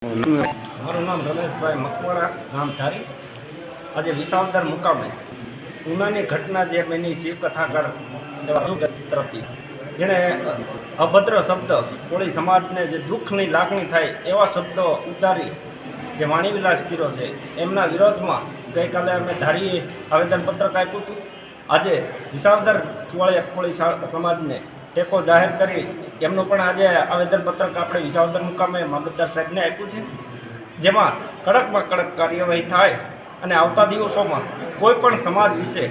મારું નામ રમેશભાઈ મકવાણા, ગામ ધારી. આજે વિસાવદર મુકામે ઉનાની ઘટના જે બની શિવકથાકાર એવા તરફથી જેણે અભદ્ર શબ્દ કોળી સમાજને જે દુઃખની લાગણી થાય એવા શબ્દો ઉચ્ચારી જે વાણીવિલાસ કર્યો છે, એમના વિરોધમાં ગઈકાલે અમે ધારીએ આવેદનપત્રક આપ્યું હતું. આજે વિસાવદર ચુવાળિયા કોળી સમાજને ટેકો જાહેર કરી એમનું પણ આજે આવેદનપત્રક આપણે વિસાવદર મુકામે મામલતદાર સાહેબને આપ્યું છે, જેમાં કડકમાં કડક કાર્યવાહી થાય અને આવતા દિવસોમાં કોઈ પણ સમાજ વિશે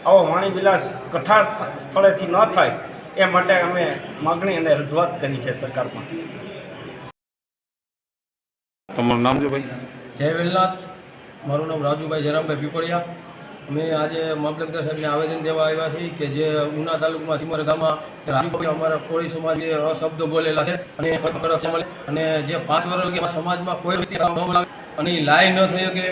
આવો વાણીવિલાસ કથા સ્થળેથી ન થાય એ માટે અમે માગણી અને રજૂઆત કરી છે સરકારમાં. તમારું નામ છે ભાઈ? જય વેલનાથ. મારું નામ રાજુભાઈ જયરામભાઈ પીપળિયા. અમે આજે મામલતદાર સાહેબને આવેદન દેવા આવ્યા છીએ કે જે ઉના તાલુકામાં સિમર ગામમાં રાજુભાઈ અમારા કોળી સમાજે અશબ્દો બોલેલા છે અને કડક છે અને જે 5 વર્ષ લગી સમાજમાં કોઈ વ્યક્તિ ન બોલાવે અને લાય ન થઈ શકે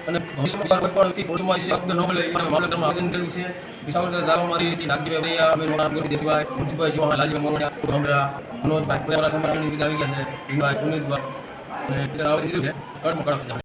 અને ભવિષ્યમાં કોઈ પણ વ્યક્તિ કોળી સમાજ શબ્દ ન બોલે એ મામલતદારમાં આવેદન કર્યું છે. વિસાવદર તાલુકામાંથી નાગજીભાઈ અમે દેશભાઈ મુંજીભાઈ ચૌહાણ, લાલજીભાઈ મોરડિયા, ભમરા, મનોજભાઈ સમાજની આવી ગયા છે, વિનોભાઈ, પુનિતભાઈ અને આવેદન કર્યું છે. કડક